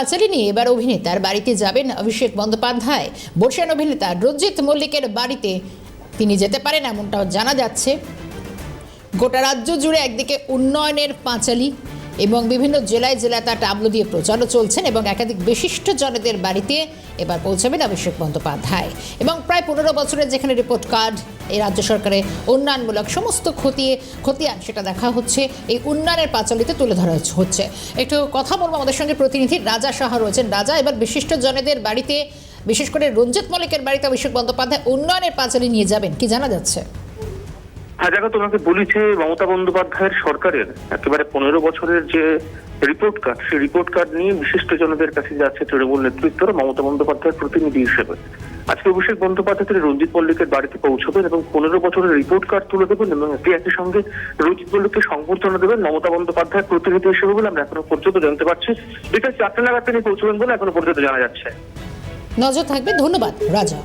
পাঁচালী নিয়ে এবার অভিনেতার বাড়িতে যাবেন অভিষেক বন্দ্যোপাধ্যায়। বর্ষিয়ান অভিনেতা রঞ্জিত মল্লিকের বাড়িতে তিনি যেতে পারেন এমনটাও জানা যাচ্ছে। গোটা রাজ্য জুড়ে একদিকে উন্নয়নের পাঁচালী এবং বিভিন্ন জেলায় জেলায় তার টাবলো দিয়ে প্রচারও চলছেন এবং একাধিক বিশিষ্ট জনেদের বাড়িতে এবার পৌঁছাবেন অভিষেক বন্দ্যোপাধ্যায়। এবং প্রায় 15 বছরের যেখানে রিপোর্ট কার্ড এই রাজ্য সরকারের উন্নয়নমূলক সমস্ত খতিয়ান সেটা দেখা হচ্ছে এই উন্নয়নের পাঁচালীতে তুলে ধরা হচ্ছে। একটু কথা বলবো আমাদের সঙ্গে প্রতিনিধি রাজা সাহা রয়েছেন। রাজা, এবার বিশিষ্ট জনেদের বাড়িতে বিশেষ করে রঞ্জিত মল্লিকের বাড়িতে অভিষেক বন্দ্যোপাধ্যায় উন্নয়নের পাঁচালী নিয়ে যাবেন, কি জানা যাচ্ছে? হ্যাঁ দেখো, তোমাকে বলি যে মমতা বন্দ্যোপাধ্যায়ের সরকারের একেবারে 15 বছরের যে রিপোর্ট কার্ড, সেই রিপোর্ট কার্ড নিয়ে বিশিষ্ট জনদের কাছে যাচ্ছে তৃণমূল নেতৃত্বরা মমতা বন্দ্যোপাধ্যায়ের প্রতিনিধি হিসেবে। আজকে অভিষেক বন্দ্যোপাধ্যায় তিনি রঞ্জিত মল্লিকের বাড়িতে পৌঁছবেন এবং 15 বছরের রিপোর্ট কার্ড তুলে দেবেন এবং একই সঙ্গে রঞ্জিত মল্লিককে সংবর্ধনা দেবেন মমতা বন্দ্যোপাধ্যায়ের প্রতিনিধি হিসেবে বলে আমরা এখনো পর্যন্ত জানতে পারছি। বিকেল 4টা নাগাদ তিনি পৌঁছবেন বলে এখনো পর্যন্ত জানা যাচ্ছে। নজর থাকবে। ধন্যবাদ রাজা।